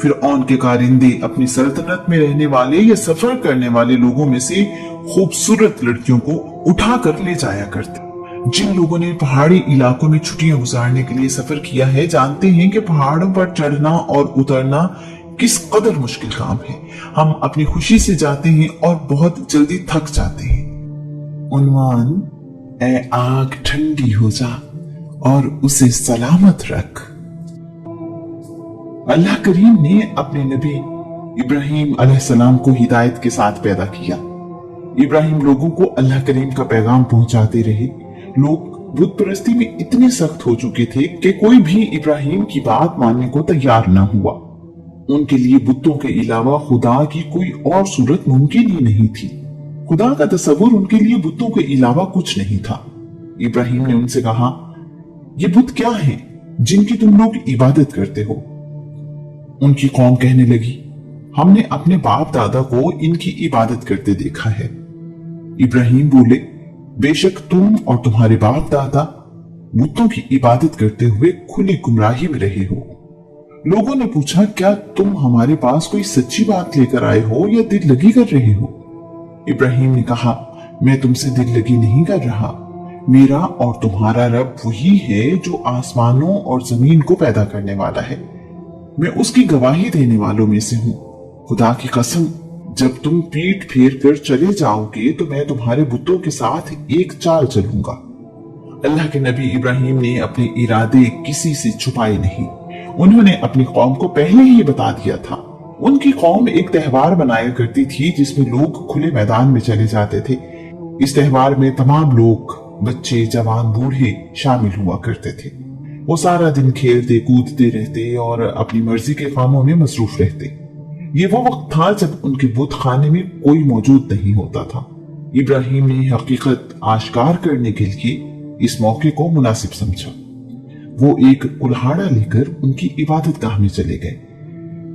फिरौन के कारिंदे अपनी सल्तनत में रहने वाले या सफर करने वाले लोगों में से खूबसूरत लड़कियों को उठाकर ले जाया करते। जिन लोगों ने पहाड़ी इलाकों में छुट्टियां गुजारने के लिए सफर किया है जानते हैं कि पहाड़ों पर चढ़ना और उतरना किस कदर मुश्किल काम है। हम अपनी खुशी से जाते हैं और बहुत जल्दी थक जाते हैं। उन्वान, ऐ आग ठंडी हो जा और उसे सलामत रख। अल्लाह करीम ने अपने नबी इब्राहिम अलैहिस्सलाम को हिदायत के साथ पैदा किया। इब्राहिम लोगों को अल्लाह करीम का पैगाम पहुंचाते रहे। लोग बुत परस्ती में इतने सख्त हो चुके थे कि कोई भी इब्राहिम की बात मानने को तैयार न हुआ। उनके लिए बुतों के अलावा खुदा की कोई और सूरत मुमकिन ही नहीं थी। खुदा का तस्वुर उनके लिए बुतों के अलावा कुछ नहीं था। इब्राहिम ने उनसे कहा, ये बुत क्या हैं जिनकी तुम लोग इबादत करते हो? उनकी कौम कहने लगी, हमने अपने बाप दादा को इनकी इबादत करते देखा है। इब्राहिम बोले, बेशक तुम और तुम्हारे बाप दादा बुतों की इबादत करते हुए खुली गुमराही में रहे हो। लोगों ने पूछा, क्या तुम हमारे पास कोई सच्ची बात लेकर आए हो या दिल लगी कर रहे हो? इब्राहिम ने कहा, मैं तुमसे दिल लगी नहीं कर रहा। मेरा और तुम्हारा रब वही है जो आसमानों और जमीन को पैदा करने वाला है। मैं उसकी गवाही देने वालों में से हूं। खुदा की कसम, जब तुम पीठ फेर कर चले जाओगे तो मैं तुम्हारे बुतों के साथ एक चाल चलूंगा। अल्लाह के नबी इब्राहिम ने अपने इरादे किसी से छुपाए नहीं। उन्होंने अपनी कौम को पहले ही बता दिया था। उनकी कौम एक त्योहार मनाया करती थी जिसमें लोग खुले मैदान में चले जाते थे। इस त्योहार में तमाम लोग, बच्चे, जवान, बूढ़े शामिल हुआ करते थे। वो सारा दिन खेलते कूदते रहते और अपनी मर्जी के कामों में मसरूफ रहते। ये वो वक्त था जब उनके बुत खाने में कोई मौजूद नहीं होता था। इब्राहिम ने हकीकत आश्कार करने के लिए इस मौके को मुनासिब समझा। वो एक कुल्हाड़ा लेकर उनकी इबादत गाह में चले गए।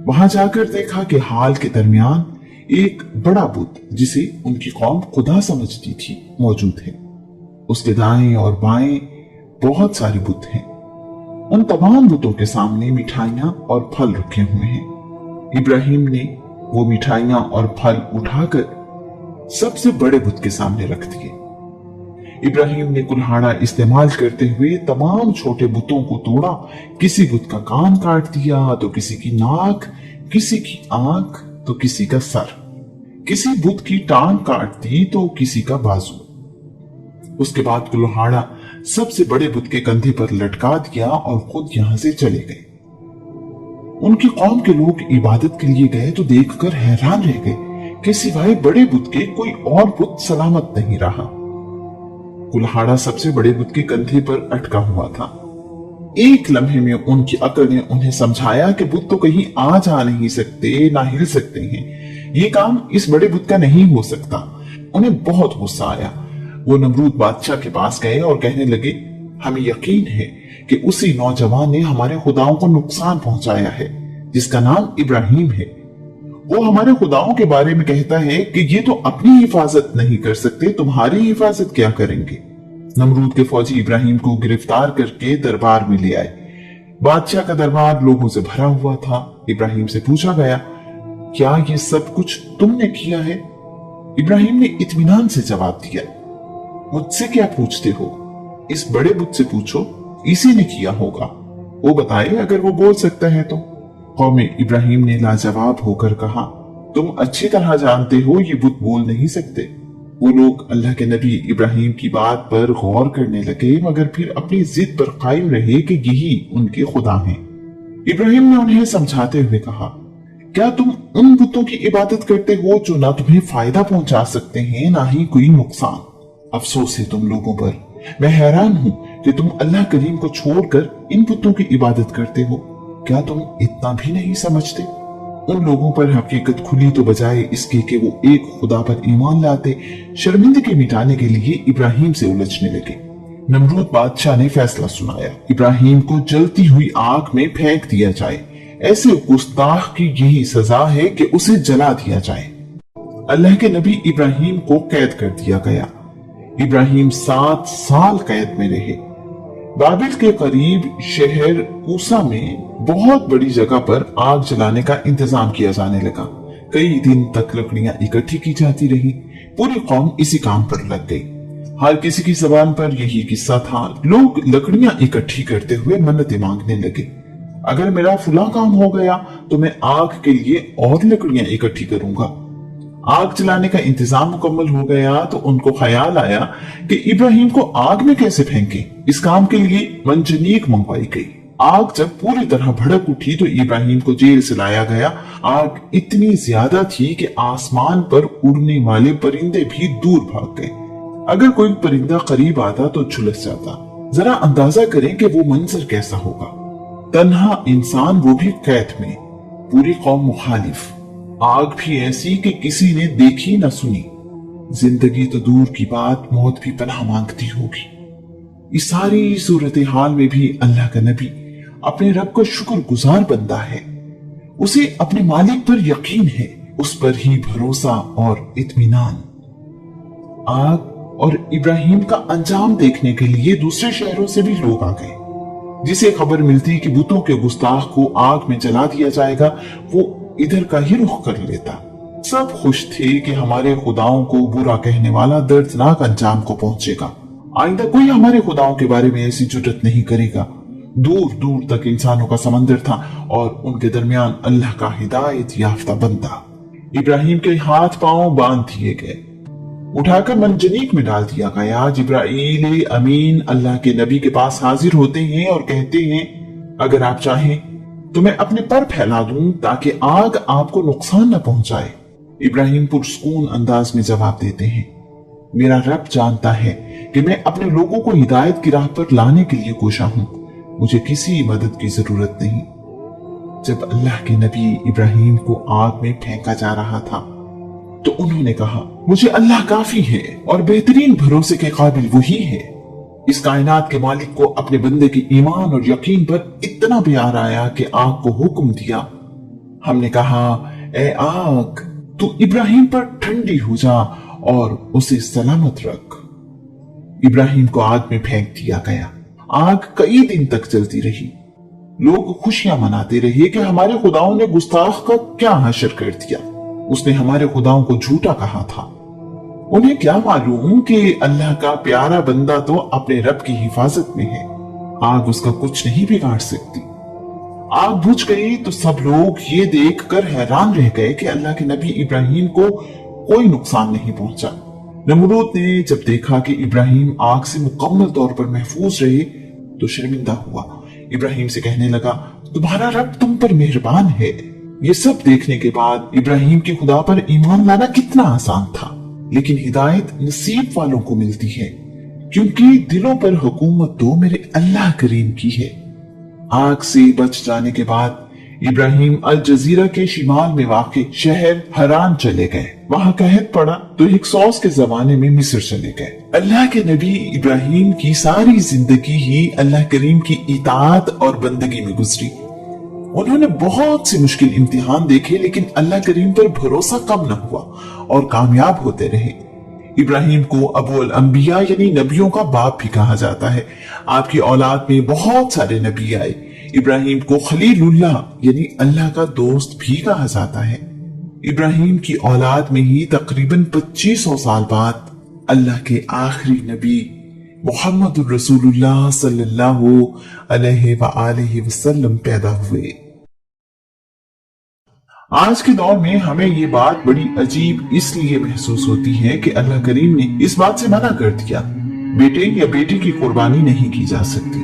वहां जाकर देखा कि हाल के दरमियान एक बड़ा बुत, जिसे उनकी कौम खुदा समझती थी, मौजूद है। उसके दाएं और बाएं बहुत सारे बुत हैं। उन तमाम बुतों के सामने मिठाइयां और फल रखे हुए हैं। इब्राहिम ने वो मिठाइयां और फल उठाकर सबसे बड़े बुत के सामने रख दिए। इब्राहिम ने कुल्हाड़ा इस्तेमाल करते हुए तमाम छोटे बुतों को तोड़ा। किसी बुत का कान काट दिया तो किसी की नाक, किसी की आंख तो किसी का सर, किसी बुत की टांग काट दी तो किसी का बाजू। उसके बाद कुल्हाड़ा सबसे बड़े बुत के कंधे पर लटका दिया और खुद यहां से चले गए। उनकी कौम के लोग इबादत के लिए गए तो देखकर हैरान रह गए कि सिवाय बड़े बुत के कोई और बुत सलामत नहीं रहा। कुल्हाड़ा सबसे बड़े बुत के कंधे पर अटका हुआ था। एक लम्हे में उनकी अक्ल ने उन्हें समझाया कि बुत तो कहीं आ जा नहीं सकते, ना हिल सकते हैं। ये काम इस बड़े बुत का नहीं हो सकता। उन्हें बहुत गुस्सा आया। वो नमरूद बादशाह के पास गए और कहने लगे, हमें यकीन है कि उसी नौजवान ने हमारे खुदाओं को नुकसान पहुंचाया है जिसका नाम इब्राहिम है। वो हमारे खुदाओं के बारे में कहता है कि ये तो अपनी हिफाजत नहीं कर सकते, तुम्हारी हिफाजत क्या करेंगे। नमरूद के फौजी इब्राहिम को गिरफ्तार करके दरबार में ले आए। बादशाह का दरबार लोगों से भरा हुआ था। इब्राहिम से पूछा गया, क्या ये सब कुछ तुमने किया है? इब्राहिम ने इत्मीनान से जवाब दिया, मुझसे क्या पूछते हो? इस बड़े बुत से पूछो, इसी ने किया होगा। वो बताए अगर वो बोल सकता है तो। कौम इब्राहिम ने लाजवाब होकर कहा, तुम अच्छी तरह जानते हो ये बुत बोल नहीं सकते। वो लोग अल्लाह के नबी इब्राहिम की बात पर गौर करने लगे, मगर फिर अपनी जिद पर कायम रहे कि यही उनके खुदा हैं। इब्राहिम ने उन्हें समझाते हुए कहा, क्या तुम उन बुतों की इबादत करते हो जो ना तुम्हें फायदा पहुंचा सकते हैं ना ही कोई नुकसान? अफसोस है तुम लोगों पर। मैं हैरान हूं कि तुम अल्लाह करीम को छोड़कर इन बुतों की इबादत करते हो। क्या तुम इतना भी नहीं समझते? उन लोगों पर हकीकत खुली तो बजाय इसके कि वो एक खुदा पर ईमान लाते, शर्मिंदगी मिटाने के लिए इब्राहिम से उलझने लगे। नमरूद बादशाह ने फैसला सुनाया, इब्राहिम को जलती हुई आग में फेंक दिया जाए। ऐसे गुस्ताख की यही सजा है कि उसे जला दिया जाए। अल्लाह के नबी इब्राहिम को कैद कर दिया गया। इब्राहिम 7 साल कैद में रहे। बाबिल के करीब शहर कूसा में बहुत बड़ी जगह पर आग जलाने का इंतजाम किया जाने लगा। कई दिन तक लकड़ियां इकट्ठी की जाती रही। पूरी कौम इसी काम पर लग गई। हर किसी की जबान पर यही किस्सा था। लोग लकड़ियां इकट्ठी करते हुए मन्नतें मांगने लगे। अगर मेरा फुला काम हो गया तो मैं आग के लिए और लकड़ियां इकट्ठी करूंगा। आग जलाने का इंतजाम मुकम्मल हो गया तो उनको ख्याल आया कि इब्राहिम को आग में कैसे फेंके। इस काम के लिए मंजनीक मंगवाई गई। आग जब पूरी तरह भड़क उठी तो इब्राहिम को जेल से लाया गया। आग इतनी ज्यादा थी कि आसमान पर उड़ने वाले परिंदे भी दूर भाग गए। अगर कोई परिंदा करीब आता तो झुलस जाता। जरा अंदाजा करें कि वो मंजर कैसा होगा। तन्हा इंसान, वो भी कैद में, पूरी कौम मुखालिफ। आग भी ऐसी कि किसी ने देखी न सुनी। जिंदगी तो दूर की बात, मौत भी पनाह मांगती होगी। इस सारी सूरत हाल में भी अल्लाह का नबी अपने रब का शुक्रगुजार बंदा है। उसे अपने मालिक पर यकीन है, उस पर ही भरोसा और इत्मीनान। आग और इब्राहिम का अंजाम देखने के लिए दूसरे शहरों से भी लोग आ गए। जिसे खबर मिलती कि बुतों के गुस्ताख को आग में जला दिया जाएगा, वो इधर का ही रुख कर लेता। सब खुश थे कि हमारे खुदाओं को बुरा कहने वाला दर्दनाक अंजाम को पहुंचेगा। आइंदा कोई हमारे खुदाओं के बारे में ऐसी जुर्रत नहीं करेगा। दूर दूर तक इंसानों का समंदर था और उनके दरमियान अल्लाह का हिदायत याफ्ता बंदा। इब्राहिम के हाथ पांव बांध दिए गए, उठाकर मंजनीक में डाल दिया गया। जिब्राईल अमीन अल्लाह के नबी के पास हाजिर होते हैं और कहते हैं, अगर आप चाहें तो मैं अपने पर फैला दूं ताकि आग आपको नुकसान न पहुंचाए। इब्राहिम पुरसकून अंदाज में जवाब देते हैं, मेरा रब जानता है कि मैं अपने लोगों को हिदायत की राह पर लाने के लिए कोशा हूं। मुझे किसी मदद की जरूरत नहीं। जब अल्लाह के नबी इब्राहिम को आग में फेंका जा रहा था तो उन्होंने कहा, मुझे अल्लाह काफी है और बेहतरीन भरोसे के काबिल वही है। इस कायनात के मालिक को अपने बंदे के ईमान और यकीन पर इतना प्यार आया कि आग को हुक्म दिया। हमने कहा, ए आग, तू इब्राहिम पर ठंडी हो जा और उसे सलामत रख। इब्राहिम को आग में फेंक दिया गया। आग कई दिन तक जलती रही। लोग खुशियां मनाते रहे कि हमारे खुदाओं ने गुस्ताख का क्या हशर कर दिया। उसने हमारे खुदाओं को झूठा कहा था। उन्हें क्या मालूम कि अल्लाह का प्यारा बंदा तो अपने रब की हिफाजत में है। आग उसका कुछ नहीं बिगाड़ सकती। आग बुझ गई तो सब लोग ये देखकर हैरान रह गए कि अल्लाह के नबी इब्राहिम को कोई नुकसान नहीं पहुंचा। नमरूद ने जब देखा कि इब्राहिम आग से मुकम्मल तौर पर महफूज रहे तो शर्मिंदा हुआ। इब्राहिम से कहने लगा, तुम्हारा रब तुम पर मेहरबान है। ये सब देखने के बाद इब्राहिम के खुदा पर ईमान लाना कितना आसान था। लेकिन हिदायत नसीब वालों को मिलती है, क्योंकि दिलों पर हुकूमत तो मेरे अल्लाह करीम की है। आग से बच जाने के बाद इब्राहिम अल जजीरा के शिमाल में वाक़े शहर हरान चले गए। वहां कहत पड़ा तो हिक्सोस के जमाने में मिस्र चले गए। अल्लाह के नबी इब्राहिम की सारी जिंदगी ही अल्लाह करीम की इताअत और बंदगी में गुजरी। उन्होंने बहुत से मुश्किल इम्तिहान देखे, लेकिन अल्लाह करीम पर भरोसा कम न हुआ और कामयाब होते रहे। इब्राहिम को अबुल अंबिया यानी नबियों का बाप भी कहा जाता है। आपकी औलाद में बहुत सारे नबी आए। इब्राहिम को खलीलुल्लाह यानी अल्लाह का दोस्त भी कहा जाता है। इब्राहिम की औलाद में ही तकरीबन 2500 साल बाद अल्लाह के आखिरी नबी मोहम्मद रसूलुल्लाह सल्लल्लाहु अलैहि वसल्लम पैदा हुए। आज के दौर में हमें ये बात बड़ी अजीब इसलिए महसूस होती है कि अल्लाह करीम ने इस बात से मना कर दिया, बेटे या बेटी की कुर्बानी नहीं की जा सकती।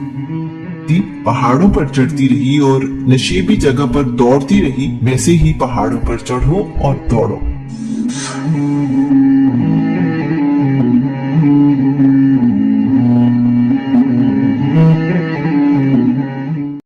पहाड़ों पर चढ़ती रही और नशेबी जगह पर दौड़ती रही, वैसे ही पहाड़ों पर चढ़ो और दौड़ो।